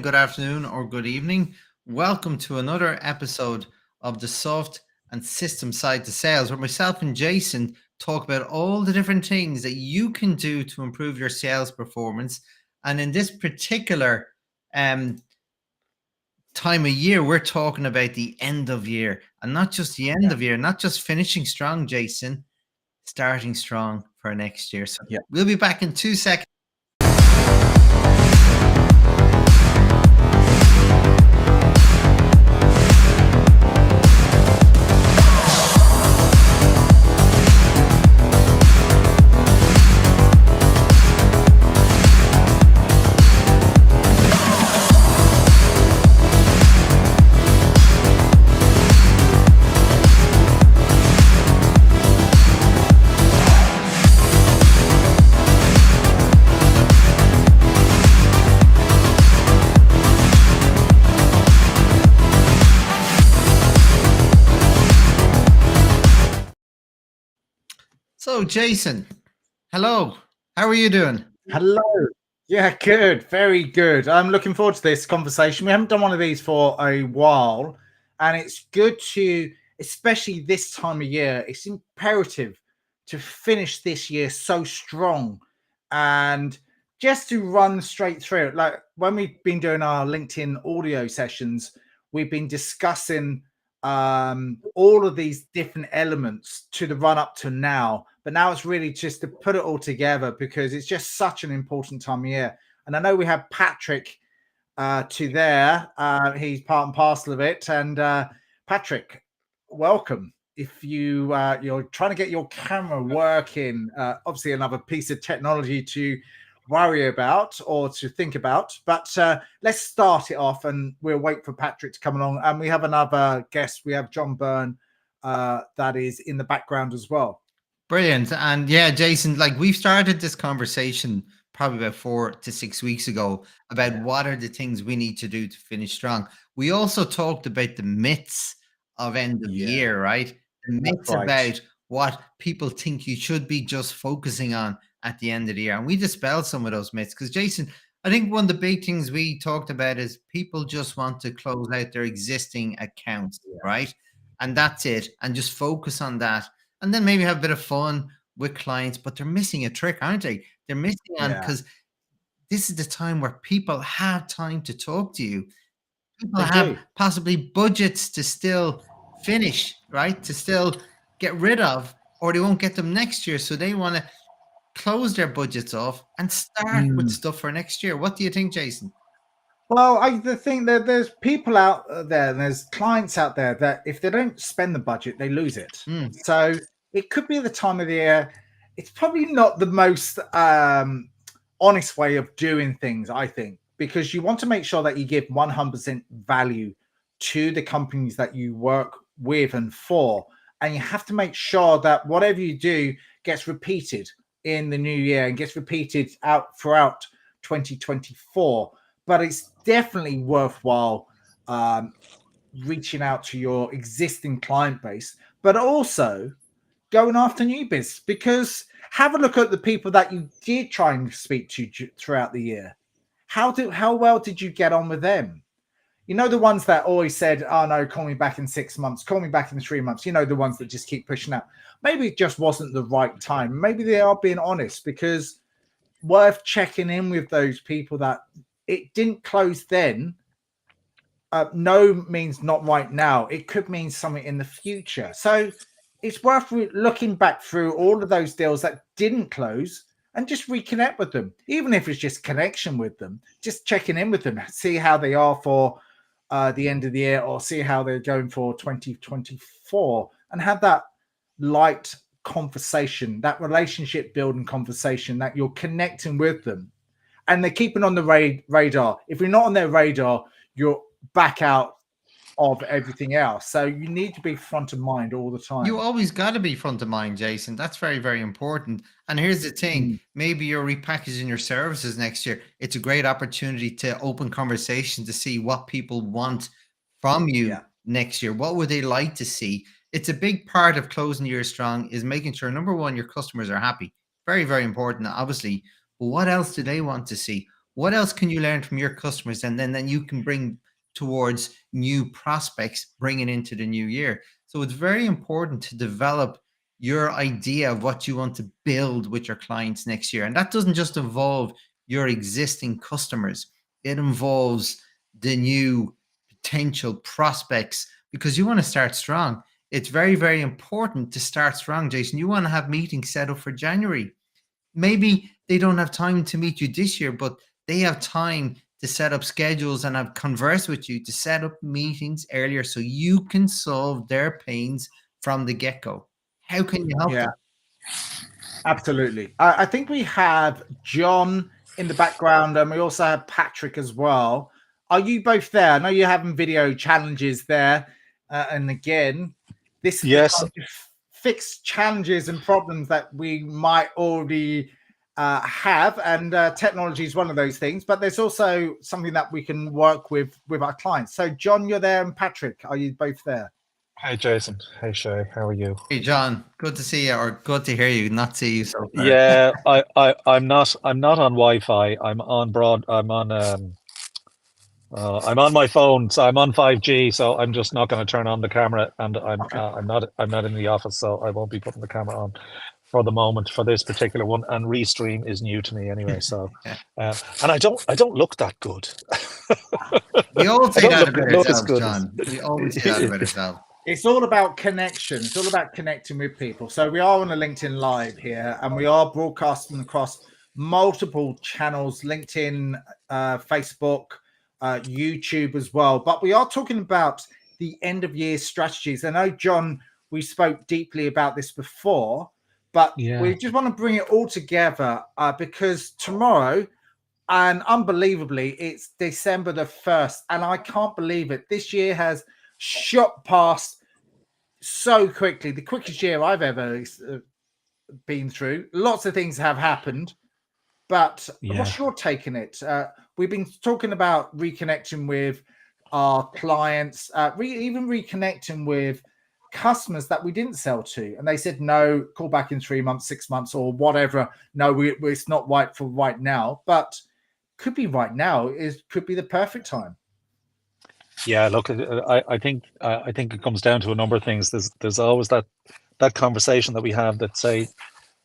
good afternoon, or good evening. Welcome to another episode of the Soft and System Side to Sales, where myself and Jason talk about all the different things that you can do to improve your sales performance. And in this particular um, time of year, we're talking about the end of year, and not just the end Yeah, of year, not just finishing strong, Jason, starting strong for next year. So yeah. we'll be back in 2 seconds. So, Jason, hello. How are you doing? Hello. Yeah, good. Very good. I'm looking forward to this conversation. We haven't done one of these for a while, and it's good to, especially this time of year, it's imperative to finish this year so strong and just to run straight through it. Like when we've been doing our LinkedIn audio sessions, we've been discussing all of these different elements to the run up to now. But now it's really just to put it all together because it's just such an important time of year. And I know we have Patrick to there. He's part and parcel of it. And Patrick, welcome. If you're trying to get your camera working, obviously another piece of technology to worry about or to think about. But let's start it off, and we'll wait for Patrick to come along. And we have another guest. We have John Byrne that is in the background as well. Brilliant. And yeah, Jason, like we've started this conversation probably about 4 to 6 weeks ago about Yeah, what are the things we need to do to finish strong. We also talked about the myths of end of yeah, year, right? The that's myths right. about what people think you should be just focusing on at the end of the year. And we dispelled some of those myths because, Jason, I think one of the big things we talked about is people just want to close out their existing accounts, Yeah, right? And that's it. And just focus on that, and then maybe have a bit of fun with clients, but they're missing a trick, aren't they? They're missing on, yeah, because this is the time where people have time to talk to you. People they have do. possibly budgets to still finish, right? To still get rid of, or they won't get them next year. So they want to close their budgets off and start with Mm. stuff for next year. What do you think, Jason? Well, I think that there's people out there, and there's clients out there that if they don't spend the budget, they lose it. Mm, So it could be the time of the year. It's probably not the most honest way of doing things, I think, because you want to make sure that you give 100% value to the companies that you work with and for. And you have to make sure that whatever you do gets repeated in the new year and gets repeated out throughout 2024. But it's definitely worthwhile reaching out to your existing client base, but also going after new biz, because have a look at the people that you did try and speak to throughout the year. How well did you get on with them? You know, the ones that always said, "Oh no, call me back in 6 months, call me back in 3 months." You know, the ones that just keep pushing out. Maybe it just wasn't the right time. Maybe they are being honest, because worth checking in with those people that it didn't close then. No means not right now. It could mean something in the future. So it's worth looking back through all of those deals that didn't close and just reconnect with them, even if it's just connection with them, just checking in with them, see how they are for the end of the year, or see how they're going for 2024, and have that light conversation, that relationship building conversation, that you're connecting with them and they're keeping on the radar. If you're not on their radar, you're back out of everything else. So you need to be front of mind all the You time. always got to be front of mind, Jason. That's very, very important. And here's the thing, Mm, maybe you're repackaging your services next year. It's a great opportunity to open conversation to see what people want from you yeah, next year. What would they like to see? It's a big part of closing the year strong is making sure, number one, your customers are happy. Very, very important, obviously. But what else do they want to see? What else can you learn from your customers? And then you can bring towards new prospects, bringing into the new year. So it's very important to develop your idea of what you want to build with your clients next year. And that doesn't just involve your existing customers, it involves the new potential prospects, because you want to start strong. It's very, very important to start strong, Jason. You want to have meetings set up for January. Maybe they don't have time to meet you this year, but they have time to set up schedules and have converse with you to set up meetings earlier so you can solve their pains from the get-go. How can you help Yeah, them? absolutely. I think we have John in the background, and we also have Patrick as well. Are you both there? I know you're having video challenges there. And again, this is the Yes, time to fix challenges and problems that we might already have. And technology is one of those things, but there's also something that we can work with our clients. So, John, you're there, and Patrick, are you both there? Hey Jason. Hey Shay. How are you? Hey, John, good to see you, or good to hear you, not see you so far. Yeah, I'm not on Wi-Fi. I'm on my phone, so I'm on 5G, so I'm just not going to turn on the camera, and Okay. I'm not in the office, so I won't be putting the camera on for the moment for this particular one. And Restream is new to me anyway, so Yeah. and I don't look that good. We all I say don't that about look as ourselves, good as. John. We always say that about ourselves. It's all about connection. It's all about connecting with people. So we are on a LinkedIn Live here, and we are broadcasting across multiple channels: LinkedIn, Facebook, YouTube as well. But we are talking about the end of year strategies. I know, John, we spoke deeply about this before, but Yeah, we just want to bring it all together because tomorrow, and unbelievably, it's December the 1st, and I can't believe it. This year has shot past so quickly, the quickest year I've ever been through. Lots of things have happened, but yeah. what's your take on it? We've been talking about reconnecting with our clients, even reconnecting with customers that we didn't sell to, and they said no, call back in 3 months, 6 months, or whatever. No, it's not right for right now, but could be right now. Could be the perfect time. Yeah, look, I think it comes down to a number of things. There's always that conversation that we have that say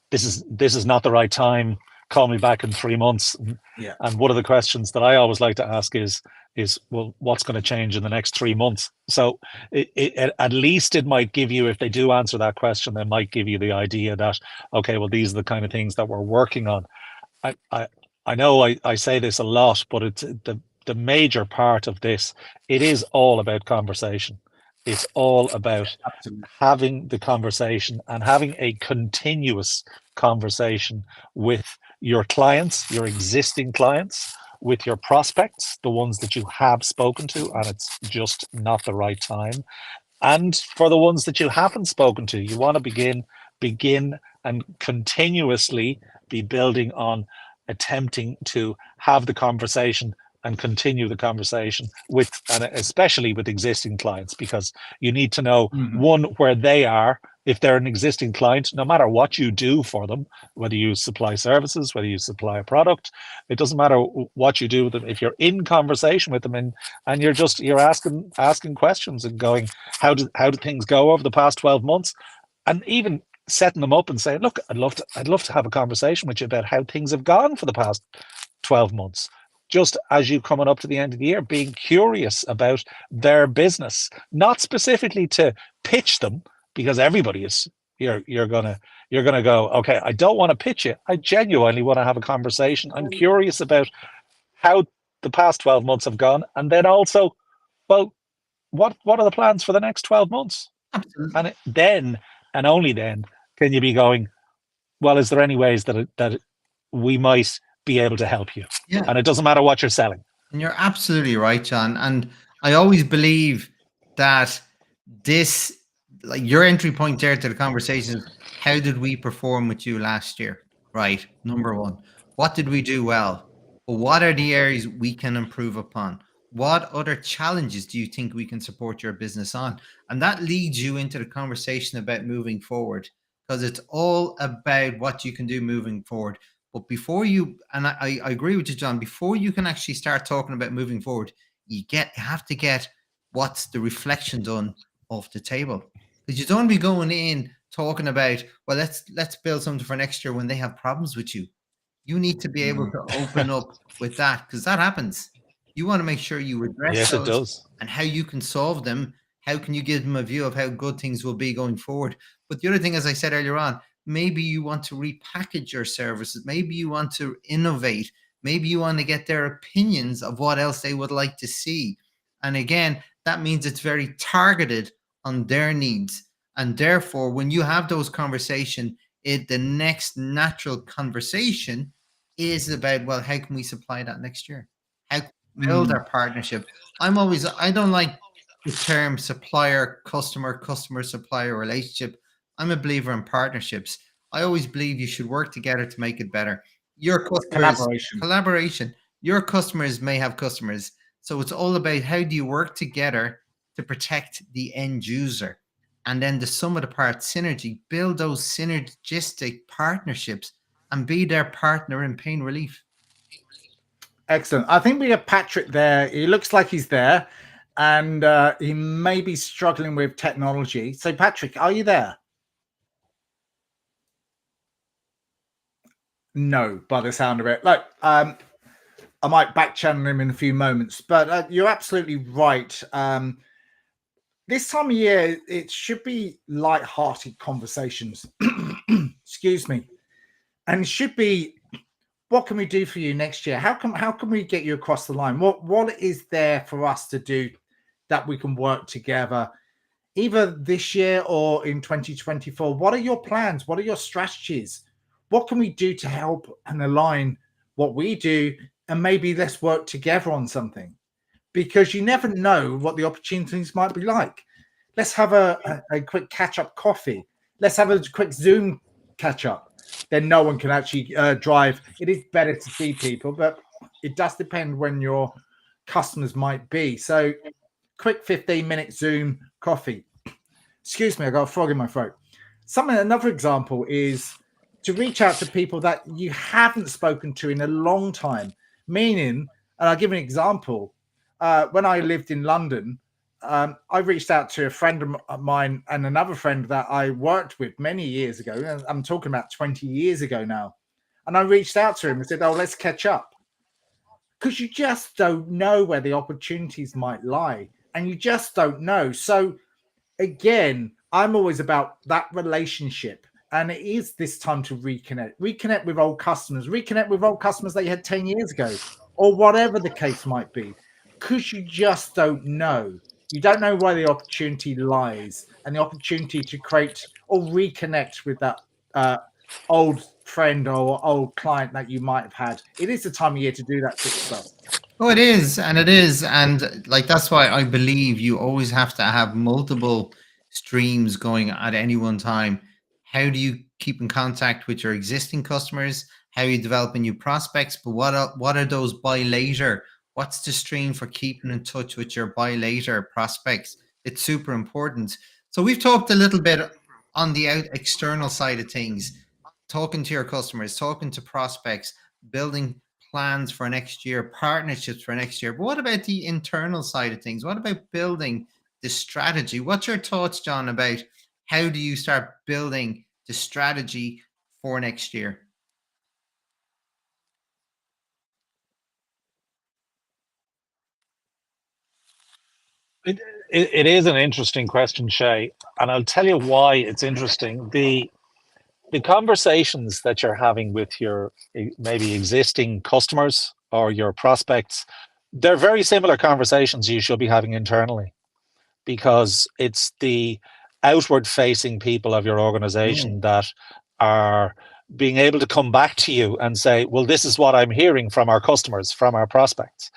this is not the right time. Call me back in 3 months. Yeah. And one of the questions that I always like to ask is well, what's going to change in the next 3 months? So at least it might give you, if they do answer that question, they might give you the idea that okay, well, these are the kind of things that we're working on. I know I say this a lot, but it's the major part of this. It is all about conversation. It's all about Absolutely. having the conversation and having a continuous conversation with your clients, your existing clients, with your prospects, the ones that you have spoken to, and it's just not the right time. And for the ones that you haven't spoken to, you want to begin and continuously be building on attempting to have the conversation and continue the conversation with, and especially with existing clients, because you need to know one, where they are. If they're an existing client, no matter what you do for them, whether you supply services, whether you supply a product, it doesn't matter what you do with them. If you're in conversation with them and you're asking questions and going, how did things go over the past 12 months? And even setting them up and saying, look, I'd love to have a conversation with you about how things have gone for the past 12 months. Just as you coming up to the end of the year, being curious about their business, not specifically to pitch them, because everybody is, you're gonna go, okay, I don't want to pitch you. I genuinely want to have a conversation. I'm curious about how the past 12 months have gone. And then also, well, what are the plans for the next 12 months? Absolutely. And then, and only then, can you be going, well, is there any ways that we might be able to help you? Yeah. And it doesn't matter what you're selling. And you're absolutely right, John. And I always believe that this, like your entry point there to the conversation is, how did we perform with you last year? Right. Number one, what did we do well? Well, what are the areas we can improve upon? What other challenges do you think we can support your business on? And that leads you into the conversation about moving forward, because it's all about what you can do moving forward. But before you, and I agree with you, John, before you can actually start talking about moving forward, you have to get what's the reflection done off the table. Because you don't be going in talking about, well, let's build something for next year when they have problems with you. You need to be able to open up with that, because that happens. You want to make sure you address Yes, it those does. and how you can solve them. How can you give them a view of how good things will be going forward? But the other thing, as I said earlier on, maybe you want to repackage your services. Maybe you want to innovate. Maybe you want to get their opinions of what else they would like to see. And again, that means it's very targeted on their needs. And therefore, when you have those conversations, the next natural conversation is about, well, how can we supply that next year? How can we build our partnership? I don't like the term supplier, customer, supplier relationship. I'm a believer in partnerships. I always believe you should work together to make it better. Your customers, collaboration. Your customers may have customers. So it's all about how do you work together to protect the end user. And then the sum of the parts synergy, build those synergistic partnerships and be their partner in pain relief. Excellent. I think we have Patrick there. He looks like he's there, and he may be struggling with technology. So, Patrick, are you there? No, by the sound of it. Look, I might back channel him in a few moments, but you're absolutely right. This time of year, it should be light-hearted conversations. Excuse me. And it should be, what can we do for you next year? How can we get you across the line? What is there for us to do that we can work together, either this year or in 2024? What are your plans? What are your strategies? What can we do to help and align what we do? And maybe let's work together on something, because you never know what the opportunities might be like. Let's have a quick catch-up coffee. Let's have a quick Zoom catch-up. Then no one can actually drive. It is better to see people, but it does depend when your customers might be. So quick 15-minute Zoom coffee. Excuse me, I got a frog in my throat. Another example is to reach out to people that you haven't spoken to in a long time. Meaning, and I'll give an example. When I lived in London, I reached out to a friend of mine and another friend that I worked with many years ago. I'm talking about 20 years ago now. And I reached out to him and said, oh, let's catch up. Because you just don't know where the opportunities might lie. And you just don't know. So again, I'm always about that relationship. And it is this time to reconnect with old customers, that you had 10 years ago, or whatever the case might be, because you just don't know. You don't know where the opportunity lies, and the opportunity to create or reconnect with that old friend or old client that you might have had. It is the time of year to do that sort of stuff. Oh, it is. And like, that's why I believe you always have to have multiple streams going at any one time. How do you keep in contact with your existing customers? How are you developing new prospects? But what are those buy later? What's the stream for keeping in touch with your buy later prospects? It's super important. So we've talked a little bit on the external side of things, talking to your customers, talking to prospects, building plans for next year, partnerships for next year. But what about the internal side of things? What about building the strategy? What's your thoughts, John, about how do you start building the strategy for next year? It is an interesting question, Shay, and I'll tell you why it's interesting. The conversations that you're having with your maybe existing customers or your prospects, they're very similar conversations you should be having internally, because it's the outward facing people of your organization that are being able to come back to you and say, well, this is what I'm hearing from our customers, from our prospects.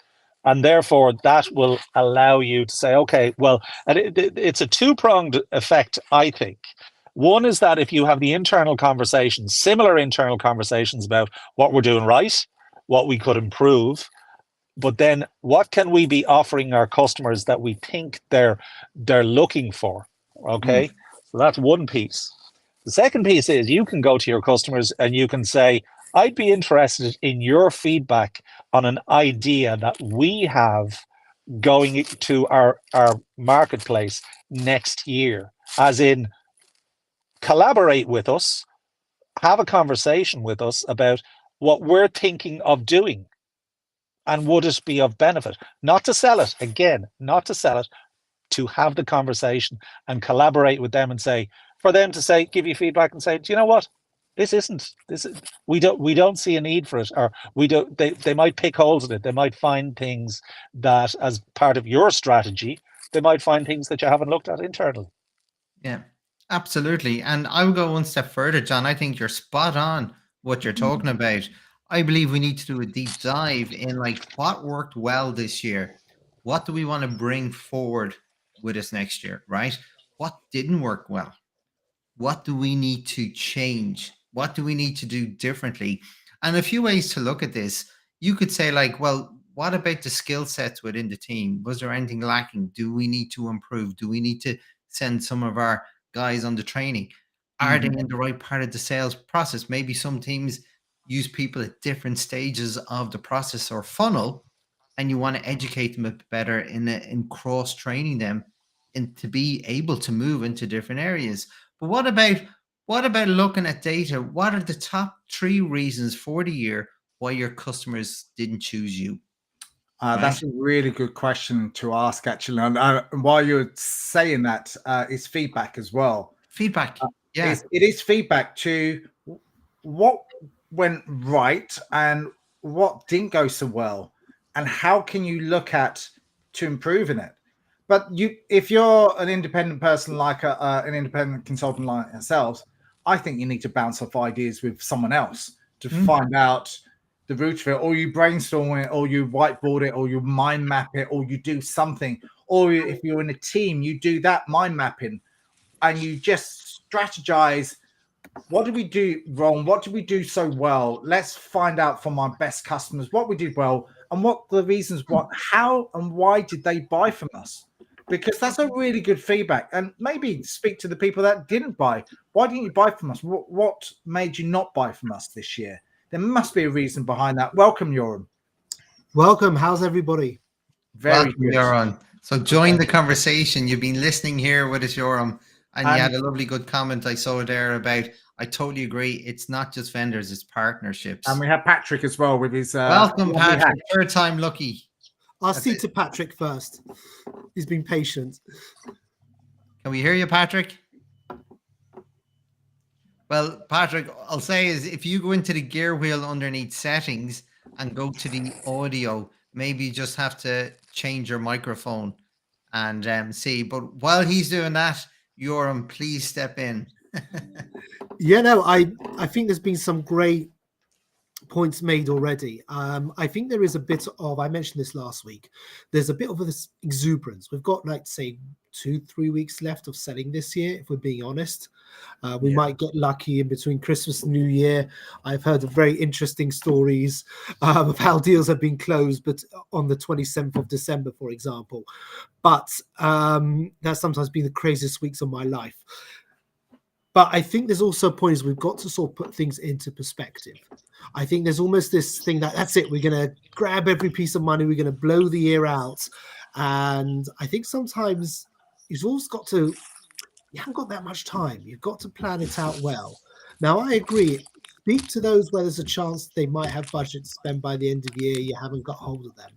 And therefore, that will allow you to say, okay, well, and it's a two-pronged effect, I think. One is that if you have the internal conversations, similar internal conversations about what we're doing right, what we could improve, but then what can we be offering our customers that we think they're looking for? Okay, so that's one piece. The second piece is you can go to your customers and you can say, I'd be interested in your feedback on an idea that we have going to our marketplace next year, as in collaborate with us, have a conversation with us about what we're thinking of doing and would it be of benefit, not to sell it, again, not to sell it, to have the conversation and collaborate with them and say, for them to say, give you feedback and say, do you know what, we don't see a need for it, or we don't, they might pick holes in it, they might find things that, as part of your strategy, they might find things that you haven't looked at internally. Yeah, absolutely. And I would go one step further, John. I think you're spot on what you're talking about. I believe we need to do a deep dive in like what worked well this year. What do we want to bring forward with us next year, right? What didn't work well? What do we need to change? What do we need to do differently? And a few ways to look at this. You could say, like, well, what about the skill sets within the team? Was there anything lacking? Do we need to improve? Do we need to send some of our guys on the training? Are they in the right part of the sales process? Maybe some teams use people at different stages of the process or funnel, and you want to educate them a bit better in cross training them and to be able to move into different areas. But what about looking at data? What are the top 3 reasons for the year why your customers didn't choose you? Right? That's a really good question to ask, actually. And while you're saying that, it's feedback as well. Feedback. Yeah. It is feedback to what went right and what didn't go so well, and how can you look at to improving it. But if you're an independent person, like an independent consultant like ourselves, I think you need to bounce off ideas with someone else to find out the root of it, or you brainstorm it, or you whiteboard it, or you mind map it, or you do something. Or if you're in a team, you do that mind mapping and you just strategize. What did we do wrong? What did we do so well? Let's find out from our best customers what we did well and what the reasons, how and why did they buy from us? Because that's a really good feedback. And maybe speak to the people that didn't buy. Why didn't you buy from us? What made you not buy from us this year? There must be a reason behind that. Welcome, Yoram. Welcome. How's everybody? Very good. Yoram. So join the conversation. You've been listening here with us, Yoram, and you had a lovely good comment I saw there about, I totally agree. It's not just vendors, it's partnerships. And we have Patrick as well with his... Welcome, Patrick. Third time lucky. I'll speak to Patrick first. He's been patient. Can we hear you, Patrick? Well, Patrick, I'll say is if you go into the gear wheel underneath settings and go to the audio, maybe you just have to change your microphone and see. But while he's doing that, Yoram, please step in. Yeah, no, I think there's been some great points made already. I think there is a bit of, I mentioned this last week, there's a bit of this exuberance. We've got, like, say, 2-3 weeks left of selling this year, if we're being honest. We might get lucky in between Christmas and New Year. I've heard of very interesting stories of how deals have been closed, but on the 27th of December, for example. But that's sometimes been the craziest weeks of my life. But I think there's also points we've got to sort of put things into perspective. I think there's almost this thing that's it. We're going to grab every piece of money. We're going to blow the year out. And I think sometimes you've always got to, you haven't got that much time. You've got to plan it out well. Now, I agree. Speak to those where there's a chance they might have budget to spend by the end of the year. You haven't got hold of them.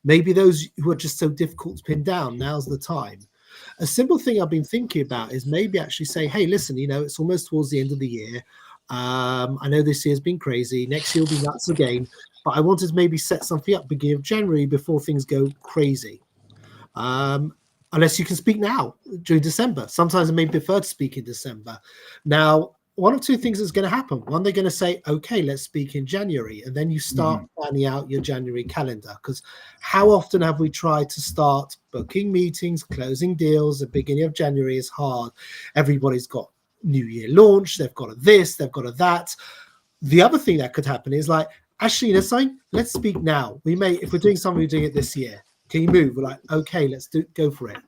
Maybe those who are just so difficult to pin down, now's the time. A simple thing I've been thinking about is maybe actually say, hey, listen, it's almost towards the end of the year. I know this year's been crazy. Next year will be nuts again. But I wanted to maybe set something up beginning of January before things go crazy. Unless you can speak now during December. Sometimes I may prefer to speak in December. Now, one of two things is going to happen. One, they're going to say, okay, let's speak in January. And then you start planning out your January calendar. Because how often have we tried to start booking meetings, closing deals at the beginning of January is hard. Everybody's got New Year launch. They've got a this, they've got a that. The other thing that could happen is like, actually, let's speak now. We may, if we're doing something, we're doing it this year. Can you move? We're like, okay, let's go for it.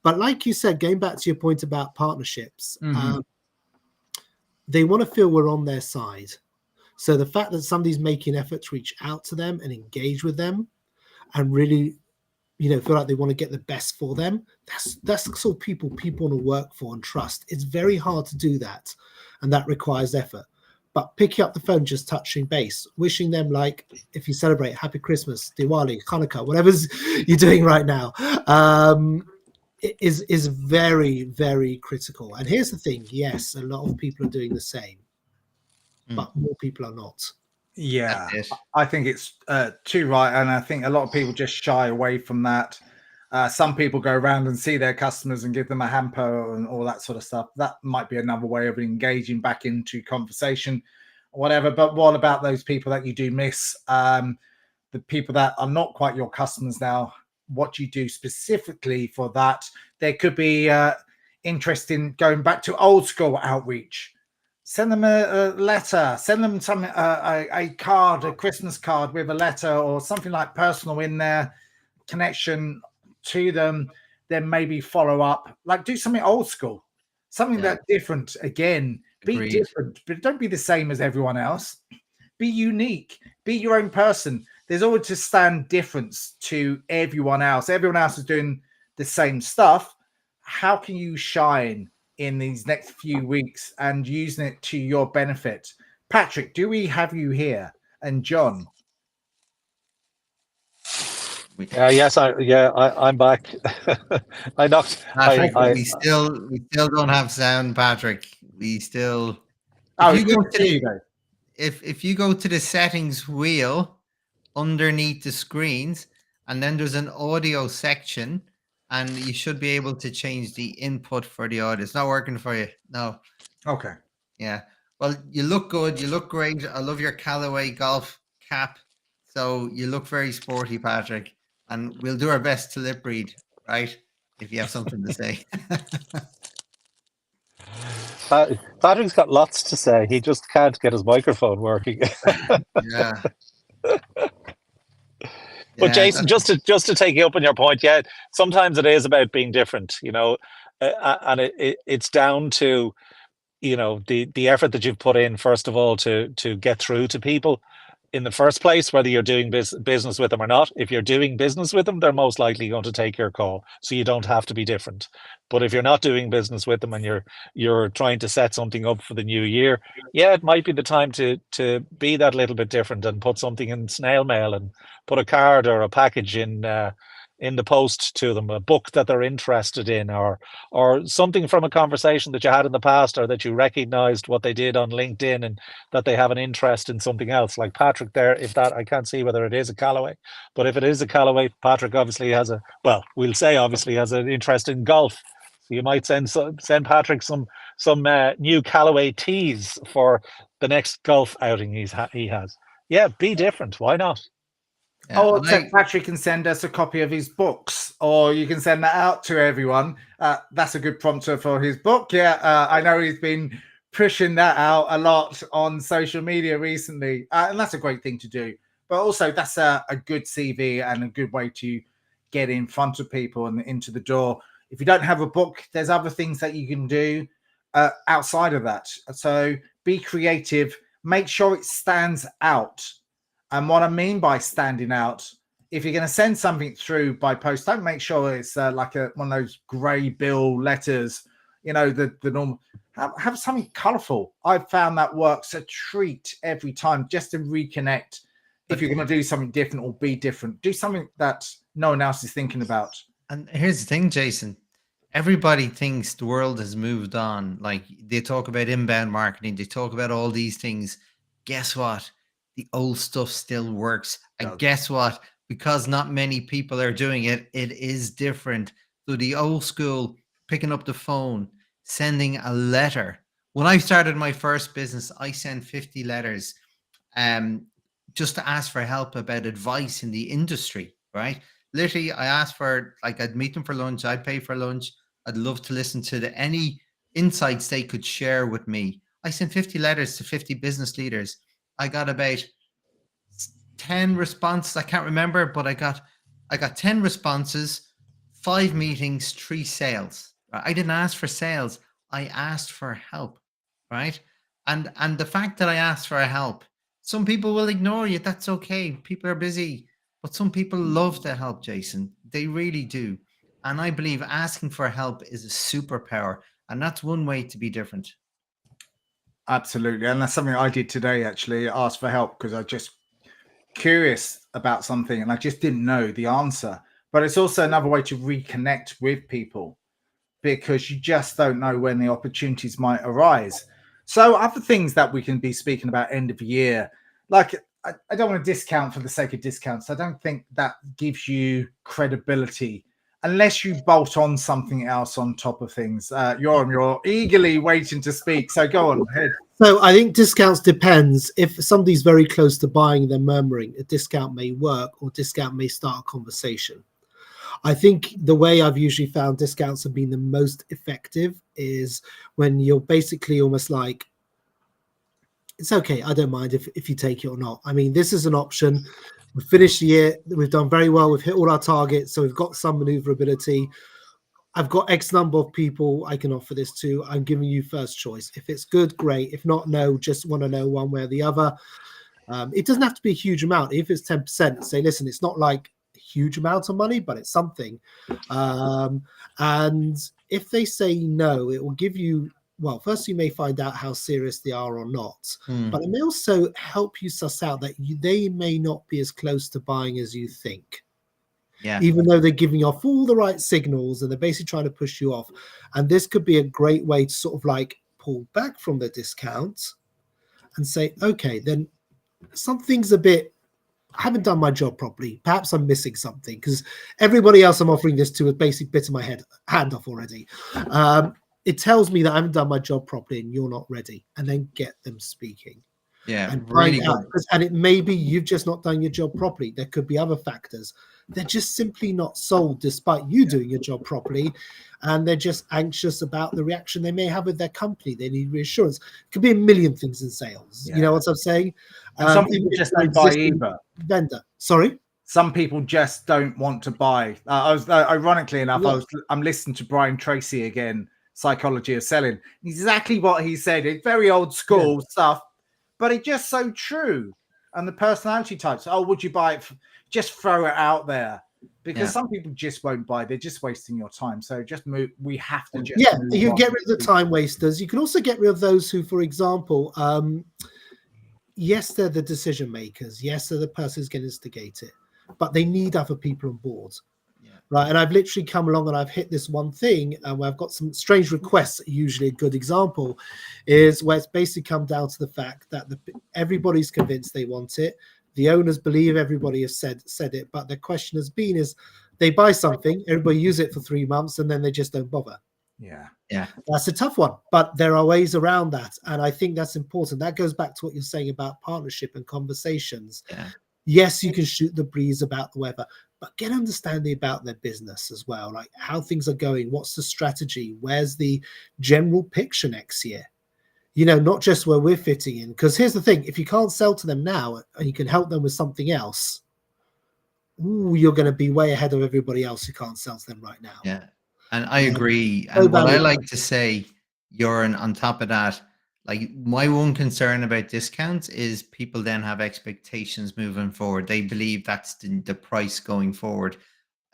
But like you said, going back to your point about partnerships, they want to feel we're on their side. So the fact that somebody's making effort to reach out to them and engage with them and really, feel like they want to get the best for them, that's the sort of people want to work for and trust. It's very hard to do that, and that requires effort. But picking up the phone, just touching base, wishing them, like, if you celebrate Happy Christmas, Diwali, Hanukkah, whatever's you're doing right now, is very, very critical. And here's the thing: yes, a lot of people are doing the same, but more people are not. Yeah, I think it's too right, and I think a lot of people just shy away from that. Some people go around and see their customers and give them a hamper and all that sort of stuff. That might be another way of engaging back into conversation, or whatever. But what about those people that you do miss? The people that are not quite your customers now. What do you do specifically for that? There could be interest in going back to old school outreach. Send them a letter, send them a card, a Christmas card with a letter or something like personal in there, connection to them. Then maybe follow up, like do something old school, something that's different. Again, be different, but don't be the same as everyone else. Be unique, be your own person. There's always to stand difference to everyone else. Everyone else is doing the same stuff. How can you shine in these next few weeks and using it to your benefit? Patrick, do we have you here? And John? Yes, I'm back. I knocked. Patrick, I we still don't have sound, Patrick. We still. If you go to the settings wheel underneath the screens, and then there's an audio section, and you should be able to change the input for the audio. It's not working for you. No. Okay. Yeah. Well, you look good. You look great. I love your Callaway golf cap. So you look very sporty, Patrick. And we'll do our best to lip read, right? If you have something to say. Patrick's got lots to say. He just can't get his microphone working. Yeah. But Jason, just to take you up on your point, sometimes it is about being different, and it's down to, the effort that you've put in, first of all, to get through to people in the first place, whether you're doing business with them or not. If you're doing business with them, they're most likely going to take your call, so you don't have to be different. But if you're not doing business with them and you're trying to set something up for the new year, it might be the time to be that little bit different and put something in snail mail and put a card or a package in the post to them, a book that they're interested in, or something from a conversation that you had in the past, or that you recognized what they did on LinkedIn and that they have an interest in something else. Like Patrick there, I can't see whether it is a Callaway, but if it is a Callaway, Patrick obviously has an interest in golf. So you might send Patrick some new Callaway tees for the next golf outing he has. Yeah, be different. Why not? Yeah, Patrick can send us a copy of his books, or you can send that out to everyone. That's a good prompter for his book. I know he's been pushing that out a lot on social media recently, and that's a great thing to do. But also, that's a good CV and a good way to get in front of people and into the door. If you don't have a book, there's other things that you can do outside of that. So be creative. Make sure it stands out. And what I mean by standing out, if you're going to send something through by post, don't make sure it's like one of those grey bill letters, the normal. Have something colourful. I've found that works a treat every time, just to reconnect. If you're going to do something different or be different, do something that no one else is thinking about. And here's the thing, Jason. Everybody thinks the world has moved on. Like, they talk about inbound marketing. They talk about all these things. Guess what? The old stuff still works. And guess what? Because not many people are doing it, it is different. So the old school, picking up the phone, sending a letter. When I started my first business, I sent 50 letters just to ask for help about advice in the industry, right? Literally, I asked for, I'd meet them for lunch. I'd pay for lunch. I'd love to listen to any insights they could share with me. I sent 50 letters to 50 business leaders. I got about 10 responses. I can't remember, but I got 10 responses, 5 meetings, 3 sales. Right? I didn't ask for sales. I asked for help, right? And the fact that I asked for help Some people will ignore you. That's okay. People are busy. But some people love to help, Jason. They really do. And I believe asking for help is a superpower. And that's one way to be different. Absolutely. And that's something I did today, actually. Asked for help because I just curious about something and I just didn't know the answer. But it's also another way to reconnect with people because you just don't know when the opportunities might arise. So other things that we can be speaking about end of year, like I don't want to discount for the sake of discounts. I don't think that gives you credibility unless you bolt on something else on top of things. You're eagerly waiting to speak. So go on ahead. So I think discounts depends. If somebody's very close to buying, they're murmuring, a discount may work or discount may start a conversation. I think the way I've usually found discounts have been the most effective is when you're basically almost like, it's okay, I don't mind if you take it or not. I mean, this is an option. We've finished the year. We've done very well. We've hit all our targets. So we've got some maneuverability. I've got X number of people I can offer this to. I'm giving you first choice. If it's good, great. If not, no, just want to know one way or the other. It doesn't have to be a huge amount. If it's 10%, say, listen, it's not like a huge amount of money, but it's something. And if they say no, it will give you, well, first you may find out how serious they are or not, but it may also help you suss out that they may not be as close to buying as you think. Yeah. Even though they're giving off all the right signals and they're basically trying to push you off. And this could be a great way to sort of like pull back from the discount and say, okay, then something's a bit, I haven't done my job properly. Perhaps I'm missing something because everybody else I'm offering this to has basically bitten my hand off already. It tells me that I haven't done my job properly and you're not ready. And then get them speaking. Yeah, and really find out, good. and it may be you've just not done your job properly. There could be other factors. They're just simply not sold despite you doing your job properly. And they're just anxious about the reaction they may have with their company. They need reassurance. It could be a million things in sales. Yeah. You know what I'm saying? And some people just don't buy either. Vendor. Sorry? Some people just don't want to buy. Ironically enough, I'm listening to Brian Tracy again, Psychology of Selling. Exactly what he said. It's very old school stuff, but it's just so true. And the personality types, oh, would you buy it? Just throw it out there because some people just won't buy. They're just wasting your time. So just move. We have to just you can get rid of the time wasters. You can also get rid of those who, for example, yes, they're the decision makers. Yes, they're the person who's going to instigate it, but they need other people on board. Right, and I've literally come along and I've hit this one thing where I've got some strange requests. Usually a good example is where it's basically come down to the fact that everybody's convinced they want it. The owners believe everybody has said it, but the question has been is they buy something, everybody use it for 3 months, and then they just don't bother. Yeah. That's a tough one, but there are ways around that. And I think that's important. That goes back to what you're saying about partnership and conversations. Yeah. Yes, you can shoot the breeze about the weather, but get understanding about their business as well, like how things are going, what's the strategy, where's the general picture next year? You know, not just where we're fitting in. Because here's the thing, if you can't sell to them now and you can help them with something else, you're going to be way ahead of everybody else who can't sell to them right now. Yeah, and I agree. And what I like to say, Joran, on top of that, like my one concern about discounts is people then have expectations moving forward. They believe that's the price going forward.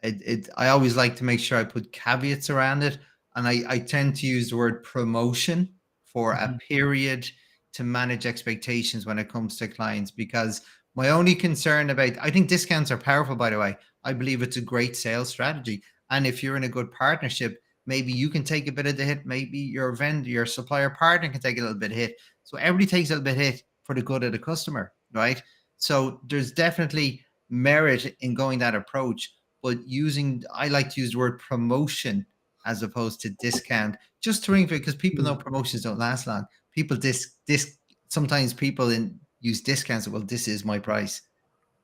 I always like to make sure I put caveats around it. And I tend to use the word promotion for a period to manage expectations when it comes to clients, because my only concern about, I think discounts are powerful, by the way. I believe it's a great sales strategy. And if you're in a good partnership, maybe you can take a bit of the hit. Maybe your vendor, your supplier partner can take a little bit of hit. So everybody takes a little bit of hit for the good of the customer, right? So there's definitely merit in going that approach, but I like to use the word promotion as opposed to discount, just to ring for it, because people know promotions don't last long. People sometimes people use discounts. Well, this is my price,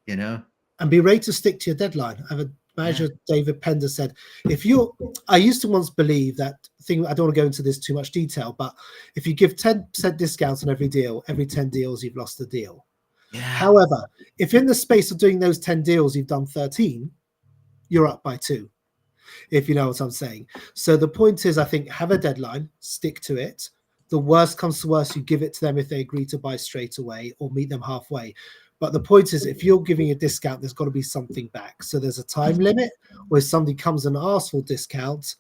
you know. And be ready to stick to your deadline. I have a manager, David Pender, said, I used to once believe that thing, I don't want to go into this too much detail, but if you give 10% discounts on every deal, every 10 deals, you've lost a deal. Yeah. However, if in the space of doing those 10 deals, you've done 13, you're up by 2, if you know what I'm saying. So the point is, I think, have a deadline, stick to it, The worst comes to worst, you give it to them if they agree to buy straight away or meet them halfway. But the point is, if you're giving a discount, there's got to be something back. So there's a time limit where somebody comes and asks for discount.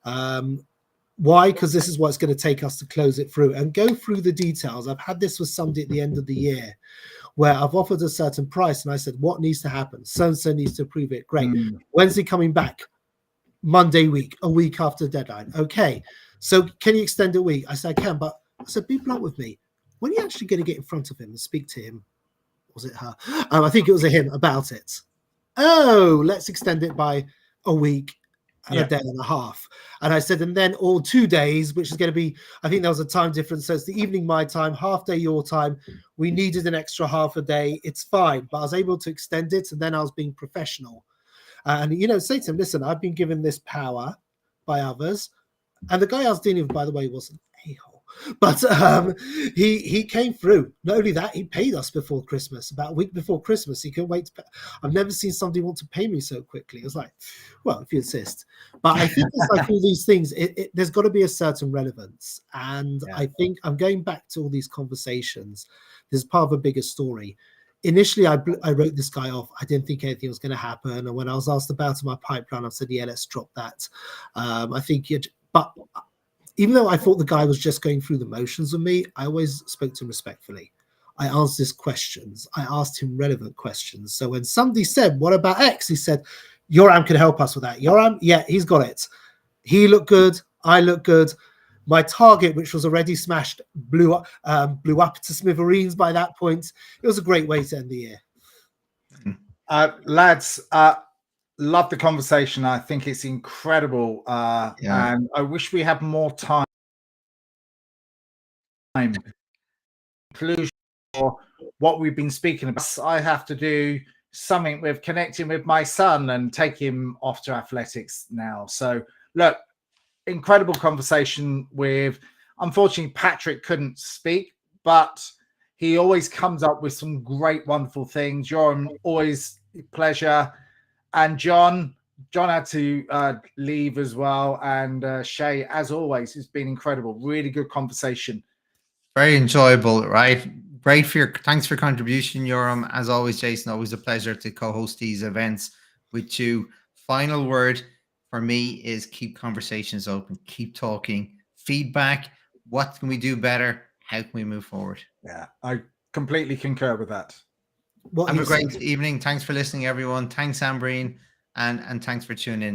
Why? Because this is what it's going to take us to close it through and go through the details. I've had this with somebody at the end of the year where I've offered a certain price and I said, what needs to happen? So-and-so needs to approve it. Great. When's he coming back? Monday week, a week after the deadline. Okay. So can you extend a week? I said, I can, but I said, be blunt with me. When are you actually going to get in front of him and speak to him? Was it her? I think it was a him about it. Oh, let's extend it by a week and a day and a half. And I said, and then all 2 days, which is going to be, I think there was a time difference. So it's the evening my time, half day your time. We needed an extra half a day. It's fine. But I was able to extend it. And then I was being professional. And, you know, say to him, listen, I've been given this power by others. And the guy I was dealing with, by the way, wasn't a-hole. But he came through. Not only that, he paid us before Christmas, about a week before Christmas. He couldn't wait to pay. I've never seen somebody want to pay me so quickly. It was like, well, if you insist. But I think it's like all these things, there's got to be a certain relevance. And I think I'm going back to all these conversations. This is part of a bigger story. Initially, I wrote this guy off. I didn't think anything was going to happen. And when I was asked about my pipeline, I said, yeah, let's drop that. I think but even though I thought the guy was just going through the motions with me, I always spoke to him respectfully. I asked his questions. I asked him relevant questions. So when somebody said, what about X? He said, Yoram can help us with that. Yoram, yeah, he's got it. He looked good. I look good. My target, which was already smashed, blew up to smithereens by that point. It was a great way to end the year. Lads, love the conversation. I think it's incredible. And I wish we had more time. Conclusion for what we've been speaking about. I have to do something with connecting with my son and take him off to athletics now. So look, incredible conversation with, unfortunately, Patrick couldn't speak, but he always comes up with some great, wonderful things. You're always a pleasure. And John had to leave as well. And Shay, as always, it's been incredible. Really good conversation. Very enjoyable, right? Great thanks for your contribution, Yoram. As always, Jason, always a pleasure to co-host these events with you. Final word for me is keep conversations open, keep talking, feedback. What can we do better? How can we move forward? Yeah, I completely concur with that. Have a great evening. Thanks for listening, everyone. Thanks, Ambreen, and thanks for tuning in.